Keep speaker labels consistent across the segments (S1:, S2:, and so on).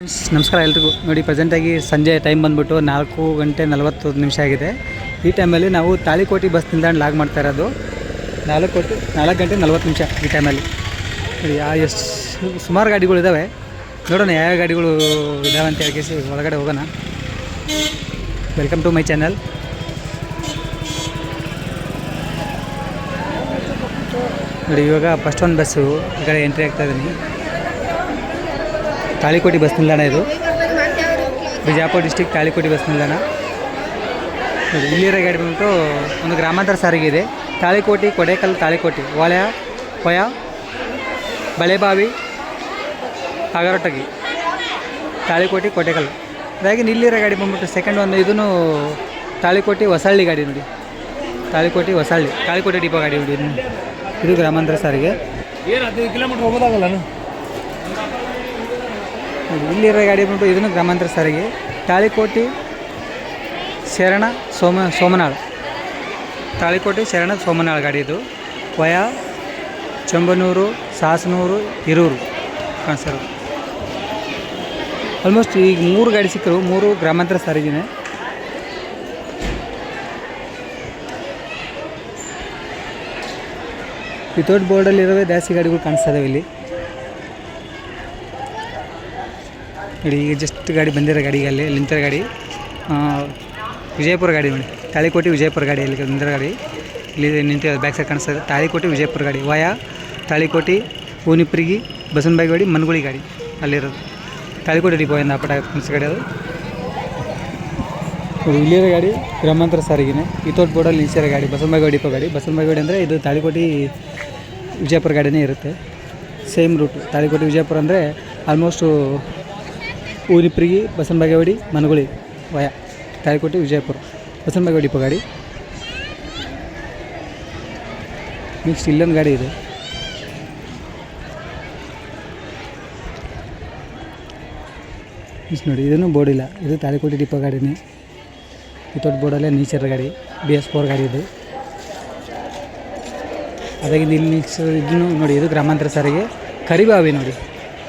S1: ನಮಸ್ಕಾರ ಎಲ್ರಿಗೂ. ನೋಡಿ, ಪ್ರೆಸೆಂಟಾಗಿ ಸಂಜೆ ಟೈಮ್ ಬಂದುಬಿಟ್ಟು 4:40 ಆಗಿದೆ. ಈ ಟೈಮಲ್ಲಿ ನಾವು ತಾಳಿಕೋಟಿ ಬಸ್ ನಿಲ್ದಾಣ ಲಾಗ್ ಮಾಡ್ತಾ ಇರೋದು. 4:40 ಈ ಟೈಮಲ್ಲಿ. ನೋಡಿ, ಎಷ್ಟು ಸುಮಾರು ಗಾಡಿಗಳಿದ್ದಾವೆ. ನೋಡೋಣ ಯಾವ ಗಾಡಿಗಳು ಇದ್ದಾವೆ ಅಂತ ಹೇಳ್ಕೇಸಿ ಒಳಗಡೆ ಹೋಗೋಣ. Welcome to my channel. ನೋಡಿ, ಇವಾಗ ಫಸ್ಟ್ ಒಂದು ಬಸ್ಸು ಈ ಕಡೆ ಎಂಟ್ರಿ ಆಗ್ತಾ ಇದ್ದೀನಿ. ತಾಳಿಕೋಟಿ ಬಸ್ ನಿಲ್ದಾಣ ಇದು, ಬಿಜಾಪುರ ಡಿಸ್ಟಿಕ್ ತಾಳಿಕೋಟಿ ಬಸ್ ನಿಲ್ದಾಣ. ನೋಡಿ, ಇಲ್ಲಿರೋ ಗಾಡಿ ಬಂದ್ಬಿಟ್ಟು ಒಂದು ಗ್ರಾಮಾಂತರ ಸಾರಿಗೆ ಇದೆ. ತಾಳಿಕೋಟಿ, ಕೊಡೇಕಲ್, ತಾಳಿಕೋಟಿ, ಹೊಯ, ಬಳೆಬಾವಿ, ಕಾಗರೊಟ್ಟಗಿ, ತಾಳಿಕೋಟಿ, ಕೊಡೇಕಲ್. ಅದಾಗಿ ಇಲ್ಲಿರೋ ಗಾಡಿ ಬಂದ್ಬಿಟ್ಟು ಸೆಕೆಂಡ್ ಒಂದು ಇದೂ ತಾಳಿಕೋಟಿ ಹೊಸಳ್ಳಿ ಗಾಡಿ. ನೋಡಿ, ತಾಳಿಕೋಟಿ ಹೊಸಳ್ಳಿ, ತಾಳಿಕೋಟಿ ಡಿಪೋ ಗಾಡಿ. ನೋಡಿ, ಇದು ಗ್ರಾಮಾಂತರ ಸಾರಿಗೆ.
S2: 15 ಕಿಲೋಮೀಟ್ರ್ ಹೋಗೋದಾಗಲ್ಲ.
S1: ಇಲ್ಲಿರೋ ಗಾಡಿ ಬಂದು ಇದನ್ನು ಗ್ರಾಮಾಂತರ ಸಾರಿಗೆ. ತಾಳಿಕೋಟಿ ಶರಣ ಸೋಮನಾಳ್, ತಾಳಿಕೋಟಿ ಶರಣ ಸೋಮನಾಳ್ ಗಾಡಿ ಇದು. ವಯ ಚಂಬನೂರು, ಸಾಸನೂರು, ಹಿರೂರು ಕಾಣಿಸೋದು. ಆಲ್ಮೋಸ್ಟ್ ಈಗ 3 ಗಾಡಿ ಸಿಕ್ಕರು, 3 ಗ್ರಾಮಾಂತರ ಸಾರಿಗೆನೇ. ವಿತೌಟ್ ಬೋರ್ಡಲ್ಲಿರೋ ಜಾಸ್ತಿ ಗಾಡಿಗಳು ಕಾಣಿಸ್ತಾ ಇದಾವೆ ಇಲ್ಲಿ. ನೋಡಿ, ಈಗ ಜಸ್ಟ್ ಗಾಡಿ ಬಂದಿರೋ ಗಾಡಿಗೆ ನಿಂತಿರೋ ಗಾಡಿ ವಿಜಯಪುರ ಗಾಡಿ. ನೋಡಿ, ತಾಳಿಕೋಟಿ ವಿಜಯಪುರ ಗಾಡಿ ಅಲ್ಲಿ ನಿಂತಿರೋ ಗಾಡಿ. ಇಲ್ಲಿ ನಿಂತಿರೋ ಬ್ಯಾಕ್ ಸೈಡ್ ಕಾಣಿಸ್ತಾ ಇದೆ ತಾಳಿಕೋಟಿ ವಿಜಯಪುರ ಗಾಡಿ. ವಯ ತಾಳಿಕೋಟಿ, ಊನಿಪ್ರಿಗಿ, ಬಸವನಬಾಯಿ ಗಾಡಿ, ಮನ್ಗುಳಿ ಗಾಡಿ ಅಲ್ಲಿರೋದು. ತಾಳಿಕೋಟಿ ಡಿಪೋಯಿಂದ ಅಪಟ ಕಾಣಿಸೋ ಗಾಡಿ ಅದು. ಇಲ್ಲಿರೋ ಗಾಡಿ ಗ್ರಾಮಾಂತರ ಸಾರಿಗೆನೇ. ವಿತೌಟ್ ಬೋರ್ಡಲ್ಲಿ ನಿಲ್ಸಿರೋ ಗಾಡಿ ಬಸವನಬಾಯಿ ಡಿಪೋ ಗಾಡಿ. ಬಸವನಬಾಯಿ ಗಾಡಿ ಅಂದರೆ ಇದು ತಾಳಿಕೋಟಿ ವಿಜಯಪುರ ಗಾಡಿನೇ ಇರುತ್ತೆ. Same route. ತಾಳಿಕೋಟಿ ವಿಜಯಪುರ ಅಂದರೆ ಆಲ್ಮೋಸ್ಟು ಊರಿಪ್ರಿಗಿ, ಬಸವನಬಾಗೇವಾಡಿ, ಮನಗುಳಿ, ವಯ ತಾಳಿಕೋಟಿ ವಿಜಯಪುರ, ಬಸವನಬಾಗೇವಾಡಿ ಡಿಪೋ ಗಾಡಿ. ನೆಕ್ಸ್ಟ್ ಇಲ್ಲೊಂದು ಗಾಡಿ ಇದೆ. ನೆಕ್ಸ್ಟ್ ನೋಡಿ, ಇದನ್ನು ಬೋರ್ಡ್ ಇಲ್ಲ. ಇದು ತಾಳಿಕೋಟಿ ಡಿಪೋ ಗಾಡಿನೇ. ವಿತೌಟ್ ಬೋರ್ಡಲ್ಲೇ ನೀಚರ್ ಗಾಡಿ, BS4 ಗಾಡಿ ಇದು. ಅದಾಗಿಂದ ಇಲ್ಲಿ ನೆಕ್ಸ್ಟ್ ಇದನ್ನು ನೋಡಿ, ಇದು ಗ್ರಾಮಾಂತರ ಸಾರಿಗೆ ಕರಿಬಾವಿ. ನೋಡಿ,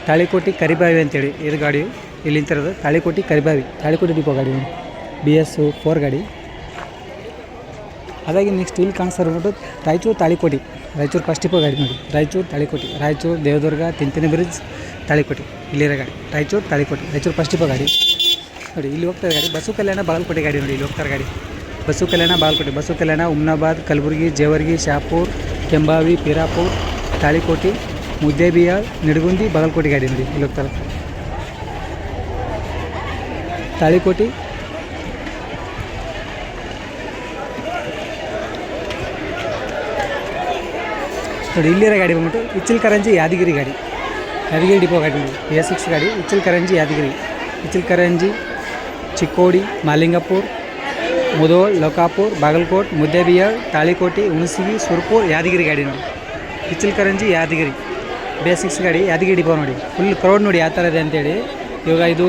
S1: ತಾಳಿಕೋಟಿ ಕರಿಬಾವಿ ಅಂತೇಳಿ ಇದು ಗಾಡಿ ಇಲ್ಲಿ ನಿಂತಿರೋದು. ತಾಳಿಕೋಟಿ ಕರಿಬಾವಿ, ತಾಳಿಕೋಟಿ ಡಿಪೋ ಗಾಡಿ. BS4 ಗಾಡಿ. ಅದಾಗಿ ನೆಕ್ಸ್ಟ್ ಇಲ್ಲಿ ಕಾಣಿಸ್ತಾ ರಾಯಚೂರು ತಾಳಿಕೋಟಿ, ರಾಯಚೂರು ಫಸ್ಟ್ ಡಿಪೋ ಗಾಡಿ. ನೋಡಿ, ರಾಯಚೂರು ತಾಳಿಕೋಟಿ, ರಾಯಚೂರು ದೇವದುರ್ಗ ತಿಂತಿನಿ ಬ್ರಿಡ್ಜ್ ತಾಳಿಕೋಟಿ ಇಲ್ಲಿರೋ ಗಾಡಿ. ರಾಯಚೂರು ತಾಳಿಕೋಟಿ, ರಾಯಚೂರು ಫಸ್ಟ್ ಡಿಪೋ ಗಾಡಿ. ನೋಡಿ, ಇಲ್ಲಿ ಹೋಗ್ತಾರೆ ಗಾಡಿ ಬಸ್ಸು ಕಲ್ಯಾಣ ಬಾಗಲಕೋಟೆ ಗಾಡಿ. ನೋಡಿ, ಇಲ್ಲಿ ಹೋಗ್ತಾರೆ ಗಾಡಿ ಬಸ್ಸು ಕಲ್ಯಾಣ ಬಾಗಲಕೋಟೆ, ಬಸ್ಸು ಕಲ್ಯಾಣ ಹುಮ್ನಾಬಾದ್, ಕಲಬುರಗಿ, ಜೇವರ್ಗಿ, ಶಾಪುರ್, ಕೆಂಬಾವಿ, ಪೀರಾಪುರ್, ತಾಳಿಕೋಟಿ, ಮುದ್ದೇಬಿಹಾಳ್, ನಿಡಗುಂದಿ, ಬಾಗಲಕೋಟೆ ಗಾಡಿ. ನೋಡಿ, ಇಲ್ಲಿ ಹೋಗ್ತಾರೆ ತಾಳಿಕೋಟಿ. ನೋಡಿ, ಇಲ್ಲಿರೋ ಗಾಡಿ ಬಂದ್ಬಿಟ್ಟು ಇಚ್ಚಲ್ಕರಂಜಿ ಯಾದಗಿರಿ ಗಾಡಿ, ಯಾದಗಿರಿ ಡಿಪೋ ಗಾಡಿ. ನೋಡಿ, BS6 ಗಾಡಿ. ಇಚ್ಚಲ್ಕರಂಜಿ ಯಾದಗಿರಿ, ಇಚ್ಚಲ್ಕರಂಜಿ, ಚಿಕ್ಕೋಡಿ, ಮಾಲಿಂಗಪುರ್, ಮುಧೋಳ್, ಲೋಕಾಪುರ್, ಬಾಗಲಕೋಟ್, ಮುದ್ದೇಬಿಹಾಳ್, ತಾಳಿಕೋಟಿ, ಹುಣಸಗಿ, ಸುರ್ಪುರ್, ಯಾದಗಿರಿ ಗಾಡಿ. ನೋಡಿ, ಇಚ್ಚಲ್ಕರಂಜಿ ಯಾದಗಿರಿ BS6 ಗಾಡಿ, ಯಾದಗಿರಿ ಡಿಪೋ. ನೋಡಿ, ಫುಲ್ ಕ್ರೌಡ್ ನೋಡಿ ಯಾವ ಥರ ಇದೆ ಅಂತೇಳಿ. ಇವಾಗ ಇದು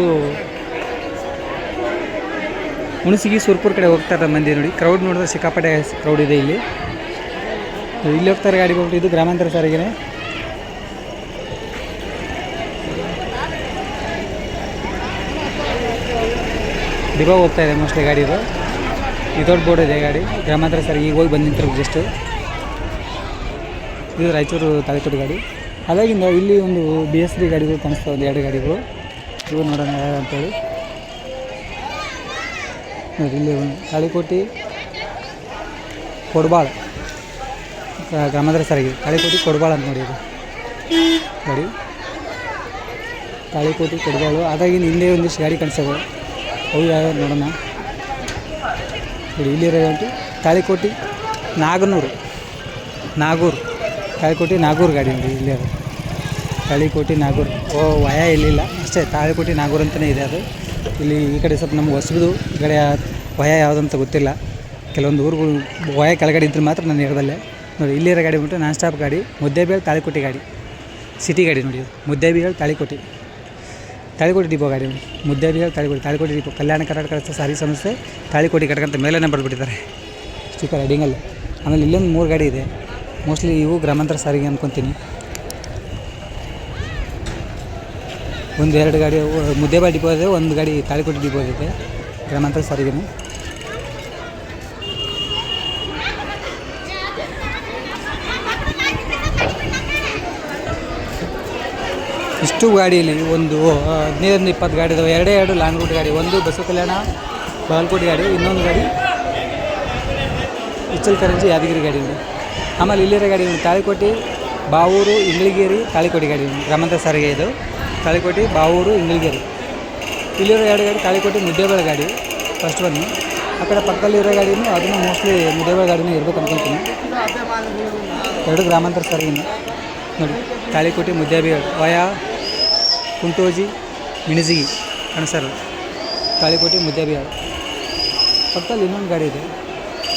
S1: ಹುಣಸಗಿ ಸುರ್ಪುರ್ ಕಡೆ ಹೋಗ್ತಾರೆ ಮಂದಿ. ನೋಡಿ, ಕ್ರೌಡ್ ನೋಡಿದ್ರೆ ಸಿಕ್ಕಾಪಟ್ಟೆ ಕ್ರೌಡ್ ಇದೆ ಇಲ್ಲಿ. ಇಲ್ಲಿ ಹೋಗ್ತಾರೆ ಗಾಡಿ ಬಂದ್ಬಿಟ್ಟು ಇದು ಗ್ರಾಮಾಂತರ ಸಾರಿಗೆನೇ. ಡಿಪೋ ಹೋಗ್ತಾ ಇದೆ ಮೋಸ್ಟ್ಲಿ ಗಾಡಿ ಇದು. ವಿತೌಟ್ ಬೋರ್ಡ್ ಇದೆ ಗಾಡಿ. ಗ್ರಾಮಾಂತರ ಸಾರಿಗೆ ಈಗ ಹೋಗಿ ಬಂದು ನಿಂತಿರೋ ಜಸ್ಟ್. ಇದು ರಾಯಚೂರು ತಾಳಿಕೋಟಿ ಗಾಡಿ. ಅದಾಗಿಂದ ಇಲ್ಲಿ ಒಂದು BS3 ಗಾಡಿಗಳು ಕಾಣಿಸ್ತಾವೆ, ಒಂದು 2 ಗಾಡಿಗಳು. ಇವು ನೋಡೋಣ ಯಾವ ಅಂತೇಳಿ. ನೋಡಿ, ಇಲ್ಲಿ ಒಂದು ತಾಳಿಕೋಟಿ ಕೊಡಬಾಳ ಗ್ರಾಮಾಂತರ ಸಾರಿಗೆ, ತಾಳಿಕೋಟಿ ಕೊಡಬಾಳ ಅಂತ ನೋಡಿ ಇದು ಗಾಡಿ. ತಾಳಿಕೋಟಿ ಕೊಡಬಾಳು. ಅದಾಗಿಂದ ಹಿಂದೆ ಒಂದಿಷ್ಟು ಗಾಡಿ ಕಾಣಿಸ್ತವೆ, ಅವು ಯಾವ್ಯಾವ ನೋಡೋಣ. ನೋಡಿ, ಇಲ್ಲಿರೋ ಉಂಟು ತಾಳಿಕೋಟಿ ನಾಗೂರು, ತಾಳಿಕೋಟಿ ನಾಗೂರು ಗಾಡಿ. ನೋಡಿ, ಇಲ್ಲಿ ಅದು ತಾಳಿಕೋಟಿ ನಾಗೂರು. ವಯ ಇಲ್ಲಿಲ್ಲ ಅಷ್ಟೇ, ತಾಳಿಕೋಟಿ ನಾಗೂರು ಅಂತಲೇ ಇದೆ ಅದು. ಇಲ್ಲಿ ಈ ಕಡೆ ಸ್ವಲ್ಪ ನಮ್ಗೆ ಹೊಸದು, ಈ ಕಡೆ ವಯ ಯಾವುದಂತ ಗೊತ್ತಿಲ್ಲ. ಕೆಲವೊಂದು ಊರುಗಳು ವಯ ಕೆಳಗಡೆ ಇದ್ದರೆ ಮಾತ್ರ ನಾನು ಹೇಳಬಲ್ಲೆ. ನೋಡಿ, ಇಲ್ಲಿರೋ ಗಾಡಿ ಬಿಟ್ಟು ನಾನ್ ಸ್ಟಾಪ್ ಗಾಡಿ, ಮುದ್ದೇಬಿಹಾಳ್ ತಾಳಿಕೋಟಿ ಗಾಡಿ, ಸಿಟಿ ಗಾಡಿ. ನೋಡಿ, ಮುದ್ದೇಬಿಹಾಳ್ ತಾಳಿಕೋಟಿ, ತಾಳಿಕೋಟಿ ಡಿಪೋ ಗಾಡಿ. ನೋಡಿ, ಮುದ್ದೇಬಿಹಾಳ್ ತಾಳಿಕೋಟಿ, ತಾಳಿಕೋಟಿ ಡಿಪೋ, ಕಲ್ಯಾಣ ಕರ್ನಾಟಕ ರಸ್ತೆ ಸಾರಿಗೆ ಸಂಸ್ಥೆ, ತಾಳಿಕೋಟಿ ಘಟಕಂತ ಮೇಲೇ ಬರೆದ್ಬಿಟ್ಟಿದ್ದಾರೆ ಸ್ಟಿಕ್ಕರ್ ಹೆಡಿಂಗಲ್ಲಿ. ಆಮೇಲೆ ಇಲ್ಲೊಂದು 3 ಗಾಡಿ ಇದೆ. ಮೋಸ್ಟ್ಲಿ ಇವು ಗ್ರಾಮಾಂತರ ಸಾರಿಗೆ ಅಂದ್ಕೊತೀನಿ. ಒಂದು 2 ಗಾಡಿ ಮುದ್ದೇಬಾಳ್ ಡಿಪೋ ಇದೆ, ಒಂದು ಗಾಡಿ ತಾಳಿಕೋಟೆ ಡಿಪೋ ಇದೆ ಗ್ರಾಮಾಂತರ ಸಾರಿಗೆನೇ. ಇಷ್ಟು ಗಾಡಿಯಲ್ಲಿ ಒಂದು 15-20 ಗಾಡಿ ಇದಾವೆ. 2 ಲಾಂಗ್ ರೂಟ್ ಗಾಡಿ, ಒಂದು ಬಸವ ಕಲ್ಯಾಣ ಬಾಗಲಕೋಟೆ ಗಾಡಿ, ಇನ್ನೊಂದು ಗಾಡಿ ಇಚ್ಚಲಕರಂಜಿ ಯಾದಗಿರಿ ಗಾಡಿ ಇದೆ. ಆಮೇಲೆ ಇಲ್ಲಿರೋ ಗಾಡಿ ತಾಳಿಕೋಟೆ ಬಾವೂರು ಇಂಗ್ಳಿಗೇರಿ ತಾಳಿಕೋಟೆ ಗಾಡಿ ಗ್ರಾಮಾಂತರ ಸಾರಿಗೆ ಇದು. ತಾಳಿಕೋಟೆ ಬಾವೂರು ಇಂಗ್ಳಿಗೇರಿ ಇಲ್ಲಿರೋ 2 ಗಾಡಿ ತಾಳಿಕೋಟೆ ಮುದ್ದೇಬೇಳೆ ಗಾಡಿ ಫಸ್ಟ್ ಬನ್ನಿ. ಆ ಕಡೆ ಪಕ್ಕದಲ್ಲಿರೋ ಗಾಡಿನೂ ಅದನ್ನು ಮೋಸ್ಟ್ಲಿ ಮುದ್ದೇಬೇಳೆ ಗಾಡಿನೇ ಇರ್ಬೇಕು ಅನ್ಕೊತೀನಿ. 2 ಗ್ರಾಮಾಂತರ ಸಾರಿಗೆನೇ ನೋಡಿ. ತಾಳಿಕೋಟೆ ಮುದ್ದೇಬೇಳೆ ವಯಾ ಕುಂಟೋಜಿ ಮಿಣಜಿಗಿ ಕಣಸರ್ ತಾಳಿಕೋಟೆ ಮುದ್ದೇಬೇಳೆ. ಪಕ್ಕದಲ್ಲಿ ಇನ್ನೊಂದು ಗಾಡಿ ಇದೆ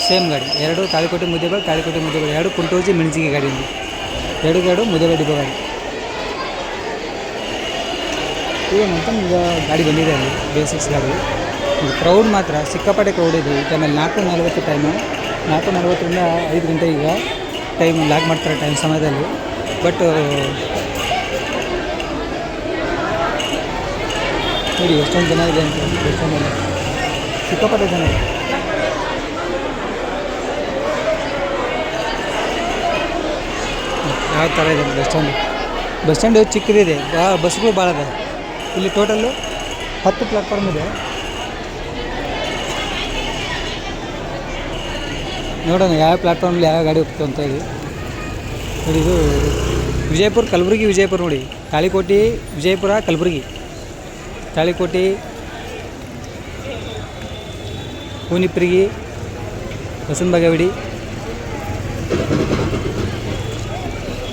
S1: ಸೇಮ್ ಗಾಡಿ, 2 ತಾಳಿಕೋಟೆ ಮುದ್ದೇಬೇಳೆ 2 ಕುಂಟೋಜಿ ಮಿಣಜಿಗಿ ಗಾಡಿ ಇದೆ. 2 ಮುದ್ದೇಬೇಳೆ ಡಿಪೋ ಗಾಡಿ. ಈಗ ಈಗ ಗಾಡಿ ಬಂದಿದೆ ಅಲ್ಲಿ ಬೇಸಿಕ್ಸ್ ಗಾಡಿ. ಕ್ರೌಡ್ ಮಾತ್ರ ಸಿಕ್ಕಾಪಟ್ಟೆ ಕ್ರೌಡ್ ಇದೆ ಈ ಟೈಮಲ್ಲಿ. 4:40 ಟೈಮು, 4:40ರಿಂದ 5 ಗಂಟೆ ಈಗ ಟೈಮ್ ಲಾಕ್ ಮಾಡ್ತಾರೆ ಟೈಮ್ ಸಮಯದಲ್ಲಿ. ಬಟ್ ನೋಡಿ ಎಷ್ಟೊಂದು ಜನ ಇದೆ ಅಂತ, ಎಷ್ಟೊಂದು ಸಿಕ್ಕಾಪಟ್ಟೆ ಜನ ಇದೆ. ಯಾವ ಥರ ಇದೆ ಬಸ್ ಸ್ಟ್ಯಾಂಡು ಚಿಕ್ಕದಿದೆ, ಬಸ್ಗಳು ಭಾಳ ಇದೆ. ಇಲ್ಲಿ ಟೋಟಲ್ಲು 10 ಪ್ಲಾಟ್ಫಾರ್ಮ್ ಇದೆ. ನೋಡೋಣ ಯಾವ ಪ್ಲಾಟ್ಫಾರ್ಮಲ್ಲಿ ಯಾವ ಗಾಡಿ ಹೋಗ್ತು ಅಂತ ಹೇಳಿ. ನೋಡಿ ಇದು ವಿಜಯಪುರ ಕಲಬುರಗಿ ವಿಜಯಪುರ ನೋಡಿ. ತಾಳಿಕೋಟೆ ವಿಜಯಪುರ ಕಲಬುರಗಿ, ತಾಳಿಕೋಟೆ ಹೂನಿಪ್ರಿಗಿ ಬಸವನಬಾಗೇವಾಡಿ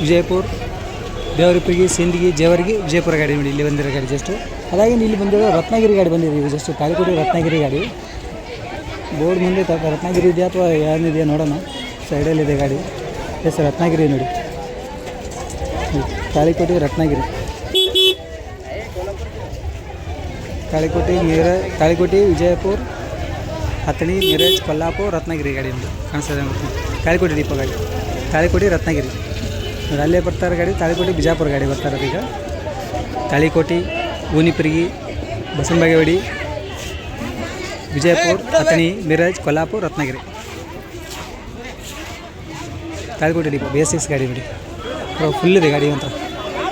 S1: ವಿಜಯಪುರ ದೇವರಿಪ್ರಿಗಿ ಸಿಂದಗಿ ಜೇವರ್ಗಿ ವಿಜಯಪುರ ಗಾಡಿ ನೋಡಿ. ಇಲ್ಲಿ ಬಂದಿರೋ ಗಾಡಿ ಜಸ್ಟ್. ಅದಾಗಿ ಇಲ್ಲಿ ಬಂದಿರೋ ರತ್ನಗಿರಿ ಗಾಡಿ ಬಂದಿದ್ದೀವಿ ಜಸ್ಟ್. ತಾಳಿಕೋಟೆ ರತ್ನಗಿರಿ ಗಾಡಿ ಬೋರ್ಡ್ ಮುಂದೆ ರತ್ನಗಿರಿ ಇದೆಯಾ ಅಥವಾ ಏನಿದೆಯಾ ನೋಡೋಣ. ಸೈಡಲ್ಲಿದೆ ಗಾಡಿ. ಎಸ್ ರತ್ನಗಿರಿ ನೋಡಿ, ತಾಳಿಕೋಟೆ ರತ್ನಗಿರಿ. ತಾಳಿಕೋಟೆ ವಿಜಯಪುರ ಹತ್ತಣಿ ಮಿರಜ್ ಕೊಲ್ಲಾಪುರ ರತ್ನಗಿರಿ ಗಾಡಿ ನೋಡಿ ಕಾಣಿಸ್ತದೆ. ತಾಳಿಕೋಟೆ ಡಿಪೋ ಗಾಡಿ ತಾಳಿಕೋಟೆ ರತ್ನಗಿರಿ ನೋಡಿ. ಅಲ್ಲೇ ಬರ್ತಾರೆ ಗಾಡಿ. ತಾಳಿಕೋಟೆ ಬಿಜಾಪುರ ಗಾಡಿ ಬರ್ತಾರೆ ಈಗ. ತಾಳಿಕೋಟೆ ಹೂನಿಪ್ರಿಗಿ ಬಸವನಬಾಗೇವಾಡಿ ವಿಜಯಪುರ ಹತ್ತಣಿ ಮಿರಜ್ ಕೊಲ್ಲಾಪುರ ರತ್ನಗಿರಿ ತಾಳಿಕೋಟೆ ಡಿಪೋ ಬೇಸಿಕ್ಸ್ ಗಾಡಿ ನೋಡಿ. ಫುಲ್ ಇದೆ ಗಾಡಿ ಅಂತ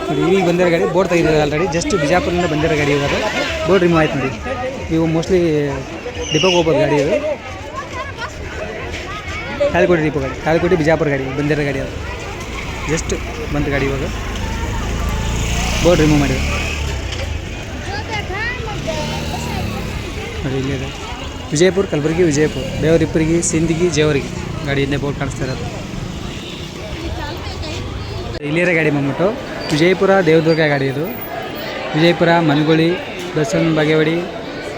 S1: ನೋಡಿ. ಈಗ ಬಂದಿರೋ ಗಾಡಿ ಬೋರ್ಡ್ ತೆಗೆದಿದ್ದಾರೆ ಆಲ್ರೆಡಿ. ಜಸ್ಟ್ ಬಿಜಾಪುರದಿಂದ ಬಂದಿರೋ ಗಾಡಿ ಇವಾಗ ಬೋರ್ಡ್ ರಿಮೂವ್ ಆಯ್ತು ನೋಡಿ. ನೀವು ಮೋಸ್ಟ್ಲಿ ಡಿಪೋಗೆ ಹೋಗ್ಬೋದು ಗಾಡಿ ಇದು. ತಾಳಿಕೋಟೆ ಡಿಪೋ ಗಾಡಿ, ತಾಳಿಕೋಟೆ ಬಿಜಾಪುರ ಗಾಡಿ ಬಂದಿರೋ ಗಾಡಿ ಅದು. ಜಸ್ಟ್ ಬಂತು ಗಾಡಿ ಇವಾಗ, ಬೋರ್ಡ್ ರಿಮೂವ್ ಮಾಡಿದೆ ನೋಡಿ. ಇಲ್ಲಿದೆ ವಿಜಯಪುರ ಕಲಬುರಗಿ ವಿಜಯಪುರ ದೇವರಿಪ್ಪರಿಗೆ ಸಿಂದಗಿ ಜೇವರ್ಗಿ ಗಾಡಿ ಹಿಂದೆ ಬೋರ್ಡ್ ಕಾಣಿಸ್ತಾ ಇರೋದು. ಇಲ್ಲಿರೋ ಗಾಡಿ ಬಂದ್ಬಿಟ್ಟು ವಿಜಯಪುರ ದೇವದುರ್ಗ ಗಾಡಿ ಇದು. ವಿಜಯಪುರ ಮನಗೊಳಿ ಬಸವನಬಾಗೇವಾಡಿ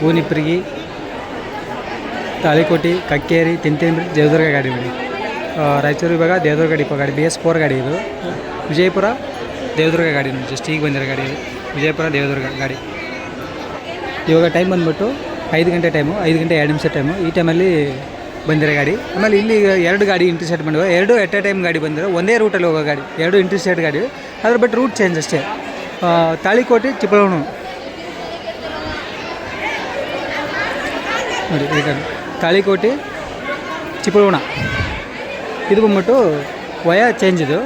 S1: ಹೂನಿಪ್ರಿಗಿ ತಾಳಿಕೋಟೆ ಕಕ್ಕೇರಿ ತಿಂತೇಂಬ್ರಿ ದೇವದುರ್ಗ ಗಾಡಿ ನೋಡಿ. ರಾಯಚೂರು ಇವಾಗ ದೇವದುರ್ಗ ಡಿಪೋ ಗಾಡಿ BS4 ಗಾಡಿ ಇದು. ವಿಜಯಪುರ ದೇವದುರ್ಗ ಗಾಡಿ ನೋಡಿ. ಜಸ್ಟ್ ಈಗ ಬಂದಿರೋ ಗಾಡಿ ಇದು ವಿಜಯಪುರ ದೇವದುರ್ಗ ಗಾಡಿ. ಇವಾಗ ಟೈಮ್ ಬಂದುಬಿಟ್ಟು 5 ಗಂಟೆ ಟೈಮು, 5 ಗಂಟೆ 2 ನಿಮಿಷ ಟೈಮು. ಈ ಟೈಮಲ್ಲಿ ಬಂದಿರೋ ಗಾಡಿ. ಆಮೇಲೆ ಇಲ್ಲಿ 2 ಗಾಡಿ ಇಂಟರ್ಸೆಟ್ ಮಾಡಿವೆ. 2 ಎಟ್ ಎ ಟೈಮ್ ಗಾಡಿ ಬಂದಿರೋ ಒಂದೇ ರೂಟಲ್ಲಿ ಹೋಗೋ ಗಾಡಿ. 2 ಇಂಟರ್ಸೆಟ್ ಗಾಡಿ ಅದ್ರ ಬಟ್ ರೂಟ್ ಚೇಂಜ್ ಅಷ್ಟೇ. ತಾಳಿಕೋಟೆ ಚಿಕ್ಕಬಳ್ಳಾಪುರ ನೋಡಿ. ಈಗ ತಾಳಿಕೋಟೆ ಚಿಕ್ಕಬಳ್ಳಾಪುರ ಇದು ಬಂದ್ಬಿಟ್ಟು ವಯ ಚೇಂಜ್ ಇದು.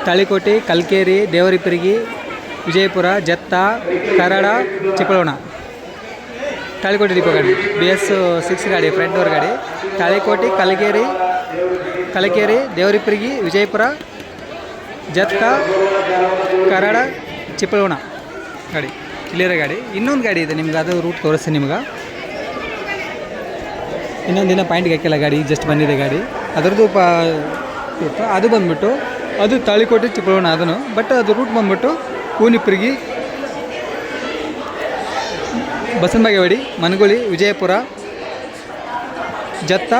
S1: ತಾಳಿಕೋಟೆ ಕಲ್ಕೇರಿ ದೇವರಿಪ್ಪರಿಗೆ ವಿಜಯಪುರ ಜತ್ತ ಕರಡ ಚಿಕ್ಕಬಳ್ಳಾಪುರ ತಾಳಿಕೋಟೆ ಡಿಪೋ ಗಾಡಿ BS6 ಗಾಡಿ ಫ್ರಂಟ್ ಡೋರ್ ಗಾಡಿ. ತಾಳಿಕೋಟೆ ಕಲಕೇರಿ ದೇವರಿಪ್ಪರಿಗೆ ವಿಜಯಪುರ ಜತ್ತ ಕರಡ ಚಿಕ್ಕಬಳ್ಳಾಪುರ ಗಾಡಿ ಇಲ್ಲಿರೋ ಗಾಡಿ. ಇನ್ನೊಂದು ಗಾಡಿ ಇದೆ ನಿಮ್ಗೆ, ಅದು ರೂಟ್ ತೋರಿಸ್ತೀನಿ ನಿಮ್ಗೆ. ಇನ್ನೊಂದು ದಿನ ಪಾಯಿಂಟ್ಗೆ ಹಾಕಿಲ್ಲ ಗಾಡಿ, ಜಸ್ಟ್ ಬಂದಿದೆ ಗಾಡಿ. ಅದರದ್ದು ಅದು ಬಂದ್ಬಿಟ್ಟು ಅದು ತಾಳಿಕೋಟೆ ಚಿಕ್ಕಬಳ್ಳಾಪುರ ಅದನ್ನು. ಬಟ್ ಅದು ರೂಟ್ ಬಂದ್ಬಿಟ್ಟು ಹೂನಿಪ್ರಿಗಿ ಬಸವನಬಾಗೇವಾಡಿ ಮನಗೊಳಿ ವಿಜಯಪುರ ಜತ್ತ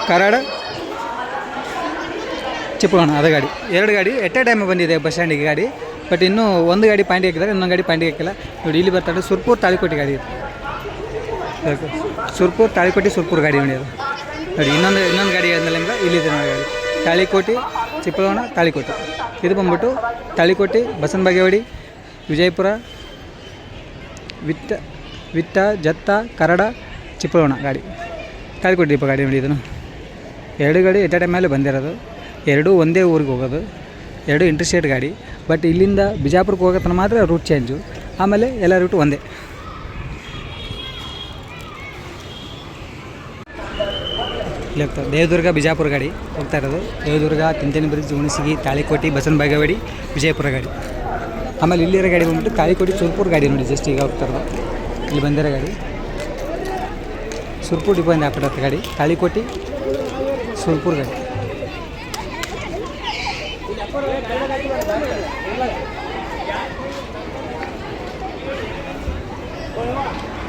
S1: ಕರಾಡ ಚಿಕ್ಕಬಳ್ಳಾಪುರ ಅದು ಗಾಡಿ. 2 ಗಾಡಿ ಎಟ್ ಎ ಟೈಮ್ ಬಂದಿದೆ ಬಸ್ ಸ್ಟ್ಯಾಂಡಿಗೆ ಗಾಡಿ. ಬಟ್ ಇನ್ನೂ ಒಂದು ಗಾಡಿ ಪಾಯಿಂಟ್ ಹಾಕಿದ್ದಾರೆ, ಇನ್ನೊಂದು ಗಾಡಿ ಪಾಯಿಂಟಿಗೆ ಹಾಕಿಲ್ಲ ನೋಡಿ. ಇಲ್ಲಿ ಬರ್ತಾರೆ ಸುರ್ಪುರ್ ತಾಳಿಕೋಟೆ ಗಾಡಿ ಇದು. ಸುರ್ಪುರ್ ತಾಳಿಕೋಟೆ ಸುರ್ಪುರ್ ಗಾಡಿ ನೋಡಿ ಅದು ನೋಡಿ. ಇನ್ನೊಂದು ಗಾಡಿ ಆದಮೇಲೆ ನಿಮ್ಗೆ ಇಲ್ಲಿದೆ ನೋಡಿ ಗಾಡಿ. ತಾಳಿಕೋಟೆ ಚಿಕ್ಕಬಳ್ಳಾಪುರ ತಾಳಿಕೋಟೆ ಇದು ಬಂದ್ಬಿಟ್ಟು ತಾಳಿಕೋಟೆ ಬಸವನಬಾಗೇವಾಡಿ ವಿಜಯಪುರ ವಿಟ್ಟ ಜತ್ತ ಕರಡ ಚಿಪ್ಪಳೋಣ ಗಾಡಿ ತಾಳಿಕೋಟೆ ಡಿಪೋ ಗಾಡಿ ನೋಡಿ ಇದನ್ನು 2 ಗಾಡಿ ಎಟ್ ಎ ಟೈಮ್ ಮೇಲೆ ಬಂದಿರೋದು. 2 ಒಂದೇ ಊರಿಗೆ ಹೋಗೋದು, 2 ಇಂಟರ್ಸ್ಟೇಟ್ ಗಾಡಿ. ಬಟ್ ಇಲ್ಲಿಂದ ಬಿಜಾಪುರಕ್ಕೆ ಹೋಗೋತನ ಮಾತ್ರ ರೂಟ್ ಚೇಂಜು, ಆಮೇಲೆ ಎಲ್ಲ ರೂಟು ಒಂದೇ. ಇಲ್ಲಿ ಹೋಗ್ತಾರೆ ದೇವದುರ್ಗ ಬಿಜಾಪುರ ಗಾಡಿ ಹೋಗ್ತಾ ಇರೋದು. ದೇವದುರ್ಗ ತಿಂತನಿ ಬ್ರಿಡ್ಜ್, ಹುಣಸಗಿ, ತಾಳಿಕೋಟೆ, ಬಸವನ ಬಾಗೇವಾಡಿ, ವಿಜಯಪುರ ಗಾಡಿ. ಆಮೇಲೆ ಇಲ್ಲಿರೋ ಗಾಡಿ ಬಂದ್ಬಿಟ್ಟು ತಾಳಿಕೋಟೆ ಸುರ್ಪುರ ಗಾಡಿ ನೋಡಿ ಜಸ್ಟ್ ಈಗ ಹೋಗ್ತಾ ಇರೋದು. ಇಲ್ಲಿ ಬಂದಿರೋ ಗಾಡಿ ಸುರ್ಪುರ್ ಡಿಪೋಯಿಂದ ಹಾಕ್ಬಿಡತ್ತೆ ಗಾಡಿ. ತಾಳಿಕೋಟೆ ಸುರ್ಪುರ್ ಗಾಡಿ.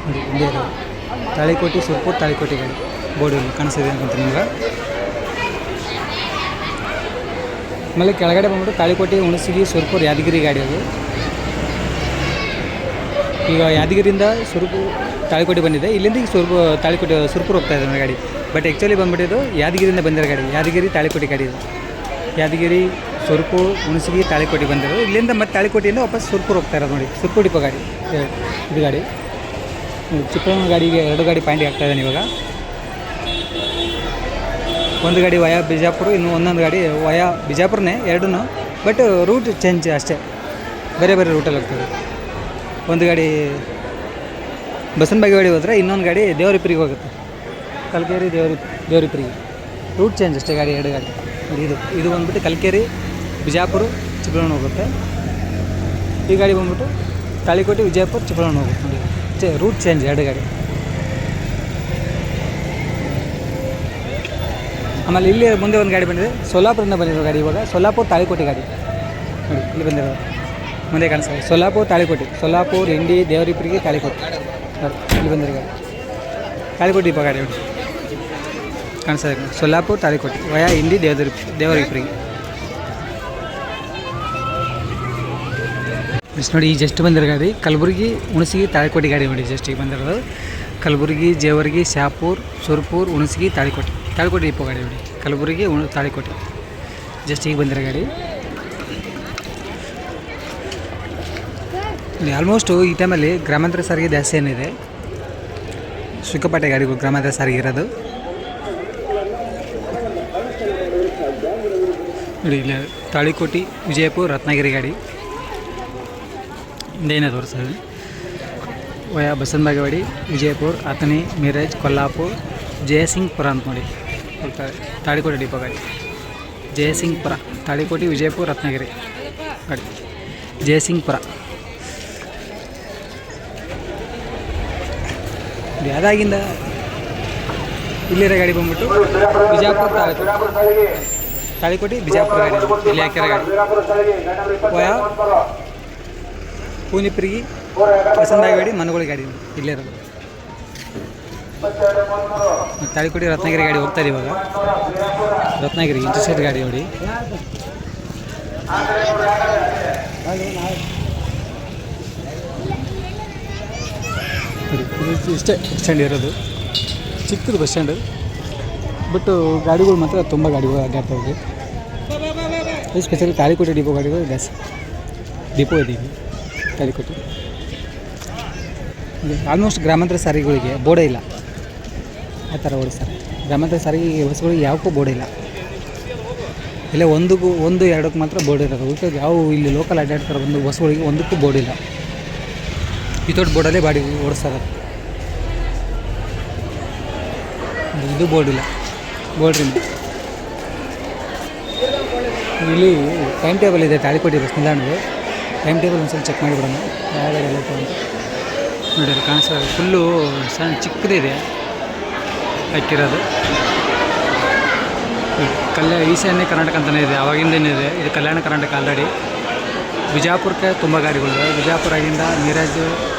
S1: ನೋಡಿ ಇಂಡಿಯಾ ಗಾಡಿ ತಾಳಿಕೋಟೆ ಸುರ್ಪುರ್ ತಾಳಿಕೋಟೆ ಗಾಡಿ ಬೋರ್ಡ್ ಕಾಣಿಸ್ತಿದೆ ಅಂತ ನಿಮ್ಗೆ. ಆಮೇಲೆ ಕೆಳಗಡೆ ಬಂದ್ಬಿಟ್ಟು ತಾಳಿಕೋಟೆ, ಹುಣಸಗಿ, ಸುರ್ಪುರ್, ಯಾದಗಿರಿ ಗಾಡಿ ಅದು. ಈಗ ಯಾದಗಿರಿಯಿಂದ ತಾಳಿಕೋಟೆ ಬಂದಿದೆ, ಇಲ್ಲಿಂದ ಈಗ ತಾಳಿಕೋಟೆ ಸುರ್ಪುರ್ ಹೋಗ್ತಾ ಇದೆ ಗಾಡಿ. ಬಟ್ ಆ್ಯಕ್ಚುಲಿ ಬಂದ್ಬಿಟ್ಟಿದ್ದು ಯಾದಗಿರಿಯಿಂದ ಬಂದಿರೋ ಗಾಡಿ, ಯಾದಗಿರಿ ತಾಳಿಕೋಟೆ ಗಾಡಿ ಇದು. ಯಾದಗಿರಿ, ಸುರ್ಪುರ್, ಹುಣಸಗಿ, ತಾಳಿಕೋಟೆ ಬಂದಿರೋದು. ಇಲ್ಲಿಂದ ಮತ್ತು ತಾಳಿಕೋಟೆಯಿಂದ ವಾಪಸ್ ಸುರ್ಪುರ್ ಹೋಗ್ತಾ ಇರೋದು ನೋಡಿ. ಸುರ್ಪುರ್ ಡಿಪೋ ಗಾಡಿ ಇದು ಗಾಡಿ. ಚಿಕ್ಕಮಗಳೂರು ಗಾಡಿಗೆ 2 ಗಾಡಿ ಪಾಯಿಂಟಿಗೆ ಆಗ್ತಾಯಿದ್ದಾನೆ ಇವಾಗ. ಒಂದು ಗಾಡಿ ವಯಾ ಬಿಜಾಪುರ, ಇನ್ನೊಂದು ಗಾಡಿ ವಯಾ ಬಿಜಾಪುರನೇ ಎರಡೂ. ಬಟ್ ರೂಟ್ ಚೇಂಜ್ ಅಷ್ಟೇ, ಬೇರೆ ಬೇರೆ ರೂಟಲ್ಲಿ ಹೋಗ್ತದೆ. ಒಂದು ಗಾಡಿ ಬಸವನ ಬಾಗೇವಾಡಿ ಹೋದರೆ ಇನ್ನೊಂದು ಗಾಡಿ ದೇವರಿಪುರಿಗೆ ಹೋಗುತ್ತೆ, ಕಲ್ಕೇರಿ ದೇವರಿಪುರಿಗೆ. ರೂಟ್ ಚೇಂಜ್ ಅಷ್ಟೇ ಗಾಡಿ, 2 ಗಾಡಿ. ಇದು ಬಂದ್ಬಿಟ್ಟು ಕಲ್ಕೇರಿ ಬಿಜಾಪುರ ಚಿಕ್ಕಮಗಳೂರು ಹೋಗುತ್ತೆ. ಈ ಗಾಡಿ ಬಂದ್ಬಿಟ್ಟು ತಾಳಿಕೋಟೆ ವಿಜಯಪುರ ಚಿಕ್ಕಮಗಳೂರು ಹೋಗುತ್ತೆ ನೋಡಿ. ರೂಟ್ ಚೇಂಜ್ 2 ಗಾಡಿ. ಆಮೇಲೆ ಇಲ್ಲಿ ಮುಂದೆ ಒಂದು ಗಾಡಿ ಬಂದಿದೆ, ಸೋಲಾಪುರದಿಂದ ಬಂದಿರೋ ಗಾಡಿ ಇವಾಗ. ಸೋಲಾಪುರ ತಾಳಿಕೋಟೆ ಗಾಡಿ ನೋಡಿ ಇಲ್ಲಿ ಬಂದಿರೋದು, ಮುಂದೆ ಕಾಣಿಸ್ತದೆ. ಸೋಲಾಪುರ ತಾಳಿಕೋಟೆ, ಸೋಲಾಪುರ, ಇಂಡಿ, ದೇವರಿಪುರಿಗೆ, ತಾಳಿಕೋಟೆ ನೋಡಿ ಇಲ್ಲಿ ಬಂದಿರೋ ಗಾಡಿ. ತಾಳಿಕೋಟೆ ಡಿಪೋ ಗಾಡಿ ನೋಡಿ ಕಾಣಿಸ್ತದೆ. ಸೋಲಾಪುರ ತಾಳಿಕೋಟೆ ವಯಾ ಇಂಡಿ, ದೇವರಿಪುರಿಗೆ. ನೋಡಿ ಈ ಜಸ್ಟ್ ಬಂದಿರೋ ಗಾಡಿ ಕಲಬುರಗಿ, ಹುಣಸಗಿ, ತಾಳಿಕೋಟೆ ಗಾಡಿ ನೋಡಿ ಜಸ್ಟ್ ಈಗ ಬಂದಿರೋದು. ಕಲಬುರಗಿ, ಜೇವರ್ಗಿ, ಶಾಪುರ್, ಸುರ್ಪುರ್, ಹುಣಸಗಿ, ತಾಳಿಕೋಟೆ ಡಿಪೋ ಗಾಡಿ ನೋಡಿ. ಕಲಬುರಗಿ, ತಾಳಿಕೋಟೆ ಜಸ್ಟ್ ಈಗ ಬಂದಿರೋ ಗಾಡಿ. ಆಲ್ಮೋಸ್ಟು ಈ ಟೈಮಲ್ಲಿ ಗ್ರಾಮಾಂತರ ಸಾರಿಗೆ ಜಾಸ್ತಿ ಏನಿದೆ, ಸುಖಪಾಟೆ ಗಾಡಿಗಳು ಗ್ರಾಮಾಂತರ ಸಾರಿಗೆ ಇರೋದು ನೋಡಿ. ಇಲ್ಲ ತಾಳಿಕೋಟೆ, ವಿಜಯಪುರ, ರತ್ನಗಿರಿ ಗಾಡಿ ಹಿಂದೇನೇ ತೋರಿಸ್ತದೆ. ವಯಾ ಬಸವನ ಬಾಗೇವಾಡಿ, ವಿಜಯಪುರ, ಅಥಣಿ, ಮಿರಜ್, ಕೊಲ್ಲಾಪುರ, ಜಯಸಿಂಗ್ಪುರ ಅಂತ ನೋಡಿ ತಾಳಿಕೋಟೆ ಡಿಪೋ ಗಾಡಿ. ಜಯಸಿಂಗ್ಪುರ, ತಾಳಿಕೋಟೆ, ವಿಜಯಪುರ, ರತ್ನಗಿರಿ ಗಾಡಿ. ಜಯಸಿಂಗ್ಪುರ ಅದಾಗಿಂದ ಇಲ್ಲಿರೋ ಗಾಡಿ ಬಂದ್ಬಿಟ್ಟು ಬಿಜಾಪುರ ತಾಳಿಕೋಟೆ ಬಿಜಾಪುರ ಗಾಡಿ ಇಲ್ಲಿ ಹಾಕಿರೋ ಗಾಡಿ. ವಯಾ ಪೂನಿಪ್ರಿಗೆ, ಬಸವನ ಬಾಗೇವಾಡಿ, ಮನಗೋಳಿ ಗಾಡಿ ಇಲ್ಲಿರೋದು. ತಾಳಿಕೋಟೆ ರತ್ನಗಿರಿ ಗಾಡಿ ಹೋಗ್ತಾ ಇದೆ ಇವಾಗ. ರತ್ನಗಿರಿ ಇಂಟರ್ಸ್ಟೇಟ್ ಗಾಡಿ ನೋಡಿ. ಇಷ್ಟೇ ಬಸ್ ಸ್ಟ್ಯಾಂಡ್ ಇರೋದು, ಚಿಕ್ಕದು ಬಸ್ ಸ್ಟ್ಯಾಂಡು. ಬಟ್ ಗಾಡಿಗಳು ಮಾತ್ರ ತುಂಬ ಗಾಡಿಗಳು ಅಡ್ಡಾಡ್ತಾ ಇದೆ. ಸ್ಪೆಷಲಿ ತಾಳಿಕೋಟೆ ಡಿಪೋ ಗಾಡಿಗಳು ಜಾಸ್ತಿ ಡಿಪೋ ಇದೆ ಇಲ್ಲಿ ತಾಳಿಕೋಟೆ. ಆಲ್ಮೋಸ್ಟ್ ಗ್ರಾಮಾಂತರ ಸಾರಿಗೆಗಳಿಗೆ ಬೋರ್ಡೇ ಇಲ್ಲ, ಆ ಥರ ಓಡಿಸ್ತಾರೆ. ಗ್ರಾಮಾಂತರ ಸಾರಿಗೆ ಬಸ್ಗಳಿಗೆ ಯಾವಕ್ಕೂ ಬೋರ್ಡ್ ಇಲ್ಲ. ಇಲ್ಲ ಒಂದು ಎರಡಕ್ಕೆ ಮಾತ್ರ ಬೋರ್ಡ್ ಇರೋದು. ಉಳಿದ ಯಾವ ಇಲ್ಲಿ ಲೋಕಲ್ ಅಡ್ಡಾಡ್ತಾರೆ ಒಂದು ಬಸ್ಗಳಿಗೆ ಒಂದಕ್ಕೂ ಬೋರ್ಡ್ ಇಲ್ಲ. ವಿತೌಟ್ ಬೋರ್ಡಲ್ಲೇ ಬಾಡಿ ಓಡಿಸ್ತಾರೆ. ಇದು ಬೋರ್ಡ್ ಇಲ್ಲ, ಬೋರ್ಡ್ರಿಂದ. ಇಲ್ಲಿ ಟೈಮ್ ಟೇಬಲ್ ಇದೆ ತಾಳಿಕೋಟೆ ಬಸ್ ನಿಲ್ದಾಣದ್ದು. ಟೈಮ್ ಟೇಬಲ್ ಒಂದ್ಸಲ ಚೆಕ್ ಮಾಡಿಬಿಡೋಣ ಯಾವ ಗಾಡಿ ಎಲ್ಲ ಅಂತ ನೋಡಿ. ಅಲ್ಲಿ ಕಾಣಿಸೋದು ಫುಲ್ಲು ಸಣ್ಣ ಚಿಕ್ಕದಿದೆ ಹಾಕಿರೋದು. ಈಶಾನ್ಯ ಕರ್ನಾಟಕ ಅಂತಲೇ ಇದೆ, ಆವಾಗಿಂದೇನಿದೆ. ಇದು ಕಲ್ಯಾಣ ಕರ್ನಾಟಕ ಆಲ್ರೆಡಿ. ಬಿಜಾಪುರಕ್ಕೆ ತುಂಬ ಗಾಡಿಗಳಿದೆ. ಬಿಜಾಪುರದಿಂದ ಮಿರಜ್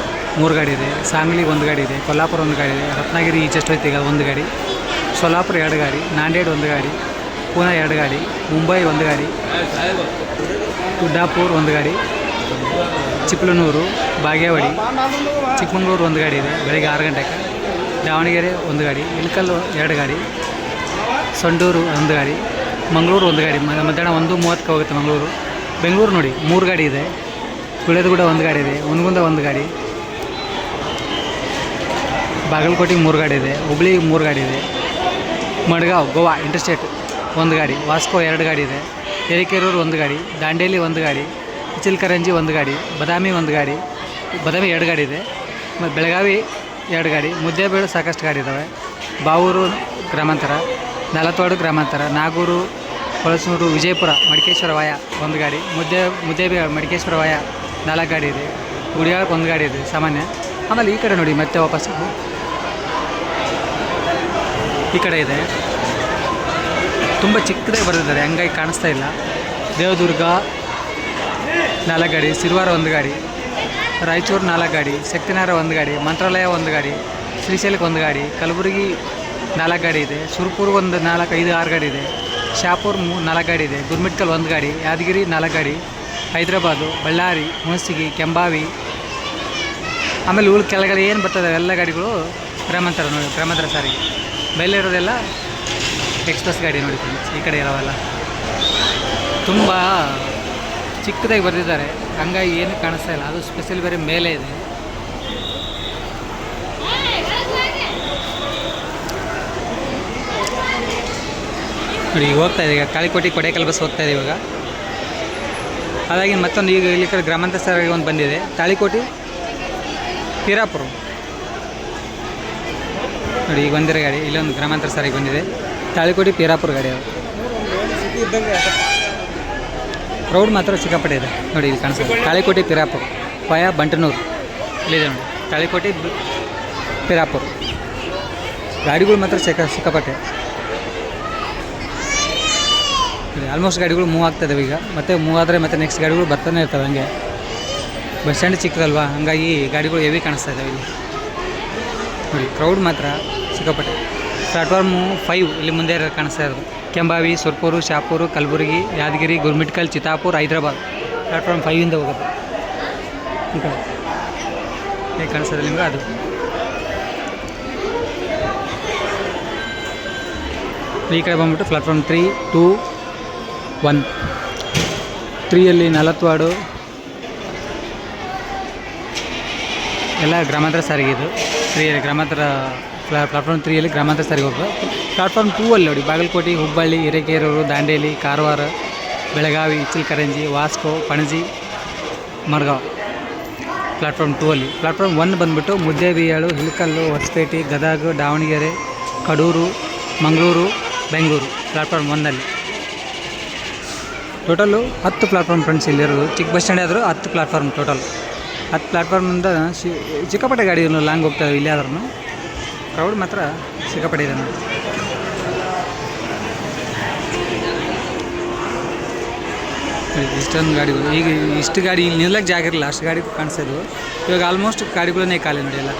S1: 3 ಗಾಡಿ ಇದೆ, ಸಾಂಗ್ಲಿ 1 ಗಾಡಿ ಇದೆ, ಕೊಲ್ಲಾಪುರ 1 ಗಾಡಿ ಇದೆ, ರತ್ನಗಿರಿ ಈಚೆಷ್ಟು ಹೋಯ್ತು ಈಗ 1 ಗಾಡಿ, ಸೋಲಾಪುರ 2 ಗಾಡಿ, ನಾಂದೇಡ್ 1 ಗಾಡಿ, ಪೂನಾ 2 ಗಾಡಿ, ಮುಂಬೈ 1 ಗಾಡಿ, ಗುಡ್ಡಾಪುರ 1 ಗಾಡಿ, ಚಿಕ್ಕಮಗಳೂರು, ಬಾಗೇವಾಡಿ, ಚಿಕ್ಕಮಗಳೂರು 1 ಗಾಡಿ ಇದೆ ಬೆಳಗ್ಗೆ 6 ಗಂಟೆಗೆ, ದಾವಣಗೆರೆ 1 ಗಾಡಿ, ಇಳಕಲ್ 2 ಗಾಡಿ, ಸಂಡೂರು 1 ಗಾಡಿ, ಮಂಗಳೂರು 1 ಗಾಡಿ. ಮಧ್ಯಾಹ್ನ 1:30ಕ್ಕೆ ಹೋಗುತ್ತೆ ಮಂಗಳೂರು. ಬೆಂಗಳೂರು ನೋಡಿ 3 ಗಾಡಿ ಇದೆ. ಗುಳೇದಗುಡ್ಡ 1 ಗಾಡಿ ಇದೆ, ಹುನಗುಂದ 1 ಗಾಡಿ, ಬಾಗಲಕೋಟೆಗೆ 3 ಗಾಡಿ ಇದೆ, ಹುಬ್ಳಿಗೆ 3 ಗಾಡಿ ಇದೆ, ಮಡ್ಗಾಂವ್ ಗೋವಾ ಇಂಟರ್ಸ್ಟೇಟ್ 1 ಗಾಡಿ, ವಾಸ್ಕೋ 2 ಗಾಡಿ ಇದೆ, ಹಿರೇಕೆರೂರು 1 ಗಾಡಿ, ದಾಂಡೇಲಿ 1 ಗಾಡಿ, ಇಚಲಕರಂಜಿ 1 ಗಾಡಿ, ಬಾದಾಮಿ 1 ಗಾಡಿ, ಬಾದಾಮಿ 2 ಗಾಡಿ ಇದೆ, ಮತ್ತು ಬೆಳಗಾವಿ 2 ಗಾಡಿ, ಮುದ್ದೇಬೇಳು ಸಾಕಷ್ಟು ಗಾಡಿ ಇದ್ದಾವೆ, ಬಾವೂರು ಗ್ರಾಮಾಂತರ, ನಾಲತ್ವಾಡು ಗ್ರಾಮಾಂತರ, ನಾಗೂರು, ಹೊಳಸೂರು, ವಿಜಯಪುರ, ಮಡಿಕೇಶ್ವರ ವಾಯ 1 ಗಾಡಿ, ಮುದ್ದೇಬೇಳು ಮಡಿಕೇಶ್ವರ ವಾಯ 4 ಗಾಡಿ ಇದೆ, ಗುಡಿಯಾಳಕ್ಕೆ 1 ಗಾಡಿ ಇದೆ ಸಾಮಾನ್ಯ. ಆಮೇಲೆ ಈ ಕಡೆ ನೋಡಿ ಮತ್ತೆ ವಾಪಸ್ ಈ ಕಡೆ ಇದೆ, ತುಂಬ ಚಿಕ್ಕದಾಗಿ ಬರೆದಿದ್ದಾರೆ, ಹಂಗಾಗಿ ಕಾಣಿಸ್ತಾ ಇಲ್ಲ. ದೇವದುರ್ಗ 4 ಗಾಡಿ, ಸಿರುವಾರ 1 ಗಾಡಿ, ರಾಯಚೂರು 4 ಗಾಡಿ, ಶಕ್ತಿನಗರ 1 ಗಾಡಿ, ಮಂತ್ರಾಲಯ 1 ಗಾಡಿ, ಶ್ರೀಶೈಲಕ್ಕೆ 1 ಗಾಡಿ, ಕಲಬುರಗಿ 4 ಗಾಡಿ ಇದೆ, ಸುರ್ಪುರ್ 1 4 5 6 ಗಾಡಿ ಇದೆ, ಶಾಪುರ್ 4 ಗಾಡಿ ಇದೆ, ಗುರ್ಮಿಟ್ಕಲ್ 1 ಗಾಡಿ, ಯಾದಗಿರಿ 4 ಗಾಡಿ, ಹೈದರಾಬಾದು, ಬಳ್ಳಾರಿ, ಹುಣಸಗಿ, ಕೆಂಬಾವಿ, ಆಮೇಲೆ ಉಳು ಕೆಳಗಡೆ ಏನು ಬರ್ತದೆ ಎಲ್ಲ ಗಾಡಿಗಳು ಗ್ರಾಮಾಂತರ ನೋಡಿ, ಗ್ರಾಮಾಂತರ ಸಾರಿಗೆ. ಮೇಲೆ ಇರೋದೆಲ್ಲ ಎಕ್ಸ್ಪ್ರೆಸ್ ಗಾಡಿ ನೋಡಿ ಫ್ರೆಂಡ್ಸ್. ಈ ಕಡೆ ಇರೋವೆಲ್ಲ ತುಂಬ ಚಿಕ್ಕದಾಗಿ ಬರೆದಿದ್ದಾರೆ, ಹಂಗಾಗಿ ಏನು ಕಾಣಿಸ್ತಾ ಇಲ್ಲ. ಅದು ಸ್ಪೆಷಲ್ ಬೇರೆ ಮೇಲೆ ಇದೆ. ನೋಡಿ ಈಗ ಹೋಗ್ತಾ ಇದೆ, ಈಗ ತಾಳಿಕೋಟೆ ಕೊಡೇಕಲ್ ಬಸ್ ಹೋಗ್ತಾ ಇದೆ ಇವಾಗ. ಹಾಗಾಗಿ ಮತ್ತೊಂದು ಈಗ ಇಲ್ಲಿ ಕಡೆ ಗ್ರಾಮಾಂತರ ಸಾರಿಗೆ ಒಂದು ಬಂದಿದೆ, ತಾಳಿಕೋಟೆ ಹಿರಾಪುರ. ನೋಡಿ ಈಗ ಒಂದಿರೋ ಗಾಡಿ, ಇಲ್ಲೊಂದು ಗ್ರಾಮಾಂತರ ಸಾರಿಗೆ ಬಂದಿದೆ, ತಾಳಿಕೋಟೆ ಪಿರಾಪುರ ಗಾಡಿ. ಅದು ಕ್ರೌಡ್ ಮಾತ್ರ ಸಿಕ್ಕಾಪಟ್ಟೆ ಇದೆ ನೋಡಿ, ಇಲ್ಲಿ ಕಾಣಿಸ್ತದೆ ತಾಳಿಕೋಟೆ ಪಿರಾಪುರ ವಯ ಬಂಟನೂರು. ಇಲ್ಲಿದೆ ನೋಡಿ ತಾಳಿಕೋಟೆ ಪಿರಾಪುರ. ಗಾಡಿಗಳು ಮಾತ್ರ ಸಿಕ್ಕಾಪಟ್ಟೆ. ಆಲ್ಮೋಸ್ಟ್ ಗಾಡಿಗಳು ಮೂವ್ ಆಗ್ತಾಯಿದ್ದಾವೆ ಈಗ, ಮತ್ತೆ ಮೂವ್ ಆದರೆ ಮತ್ತೆ ನೆಕ್ಸ್ಟ್ ಗಾಡಿಗಳು ಬರ್ತಾನೆ ಇರ್ತವೆ. ಹಂಗೆ ಬಸ್ ಸ್ಟ್ಯಾಂಡ್ ಚಿಕ್ಕದಲ್ವಾ, ಹಂಗಾಗಿ ಗಾಡಿಗಳು ಹೆವಿ ಕಾಣಿಸ್ತಾ ಇದ್ದಾವೆ ಇಲ್ಲಿ ನೋಡಿ. ಕ್ರೌಡ್ ಮಾತ್ರ ಸಿಕ್ಕಾಪಟ್ಟೆ. ಪ್ಲಾಟ್ಫಾರ್ಮು 5 ಇಲ್ಲಿ ಮುಂದೆ ಕಾಣಿಸ್ತಾ ಇರೋದು. ಕೆಂಬಾವಿ, ಸುರ್ಪೂರು, ಶಾಪೂರು, ಕಲಬುರಗಿ, ಯಾದಗಿರಿ, ಗುರ್ಮಿಟ್ಕಲ್, ಚಿತ್ತಾಪುರ, ಹೈದರಾಬಾದ್. ಪ್ಲಾಟ್ಫಾರ್ಮ್ 5ಇಂದ ಹೋಗೋದು. ಈ ಕಡೆ ಹೇಗೆ ಕಾಣಿಸ್ತದೆ ನಿಮ್ಗೆ ಅದು. ಈ ಕಡೆ ಬಂದ್ಬಿಟ್ಟು ಪ್ಲಾಟ್ಫಾರ್ಮ್ 3, 2, 1. 3ಯಲ್ಲಿ ನಾಲತ್ವಾಡು ಎಲ್ಲ ಗ್ರಾಮಾಂತರ ಸಾರಿಗೆ. ಇದು 3ಯಲ್ಲಿ ಗ್ರಾಮಾಂತರ, ಪ್ಲಾಟ್ಫಾರ್ಮ್ 3ಯಲ್ಲಿ ಗ್ರಾಮಾಂತರ ಸಾರಿಗೆ ಹೋಗ್ತದೆ. ಪ್ಲಾಟ್ಫಾರ್ಮ್ 2ಅಲ್ಲಿ ನೋಡಿ ಬಾಗಲಕೋಟೆ, ಹುಬ್ಬಳ್ಳಿ, ಹಿರೇಕೆರೂರು, ದಾಂಡೇಲಿ, ಕಾರವಾರ, ಬೆಳಗಾವಿ, ಇಚಲಕರಂಜಿ, ವಾಸ್ಕೋ, ಪಣಜಿ, ಮಡ್ಗಾಂವ್. ಪ್ಲಾಟ್ಫಾರ್ಮ್ 2ಅಲ್ಲಿ. ಪ್ಲಾಟ್ಫಾರ್ಮ್ 1 ಬಂದುಬಿಟ್ಟು ಮುದ್ದೇಬಿಹಾಳು, ಹಿಲ್ಕಲ್ಲು, ಹೊಸಪೇಟೆ, ಗದಗ, ದಾವಣಗೆರೆ, ಕಡೂರು, ಮಂಗಳೂರು, ಬೆಂಗಳೂರು. ಪ್ಲಾಟ್ಫಾರ್ಮ್ 1ಅಲ್ಲಿ ಟೋಟಲ್ಲು 10 ಪ್ಲಾಟ್ಫಾರ್ಮ್ ಫ್ರೆಂಡ್ಸ್ ಇಲ್ಲಿರೋದು. ಚಿಕ್ಕ ಬಸ್ ಸ್ಟ್ಯಾಂಡ್ ಆದರೂ 10 ಪ್ಲಾಟ್ಫಾರ್ಮ್ ಟೋಟಲ್. 10 ಪ್ಲಾಟ್ಫಾರ್ಮಿಂದ ಸಿಕ್ಕಾಪಟ್ಟೆ ಗಾಡಿಗಳು ಲಾಂಗ್ ಹೋಗ್ತಾವೆ. ಇಲ್ಲಿ ಆದ್ರೂ ಕ್ರೌಡ್ ಮಾತ್ರ ಸಿಕ್ಕಾಪಟ್ಟೆ ಇದೆ ನೋಡಿ. ಇಷ್ಟೊಂದು ಗಾಡಿಗಳು, ಈಗ ಇಷ್ಟು ಗಾಡಿ ಇಲ್ಲಿ ನಿಲ್ಲಕ್ಕೆ ಜಾಗ ಇರಲಿಲ್ಲ, ಅಷ್ಟು ಗಾಡಿ ಕಾಣಿಸ್ತಾ ಇದ್ವು. ಇವಾಗ ಆಲ್ಮೋಸ್ಟ್ ಗಾಡಿಗಳನ್ನೇ ಖಾಲಿ ನೋಡಿ ಎಲ್ಲ.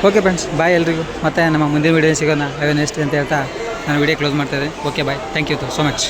S1: ಓಕೆ ಫ್ರೆಂಡ್ಸ್, ಬಾಯ್ ಎಲ್ರಿಗೂ. ಮತ್ತು ನಮ್ಮ ಮುಂದಿನ ವೀಡಿಯೋ ಸಿಗೋಣ. ನೆಕ್ಸ್ಟ್ ಅಂತ ಹೇಳ್ತಾ ನಾನು ವೀಡಿಯೋ ಕ್ಲೋಸ್ ಮಾಡ್ತಾಯಿದ್ದೆ. Okay bye, thank you so much.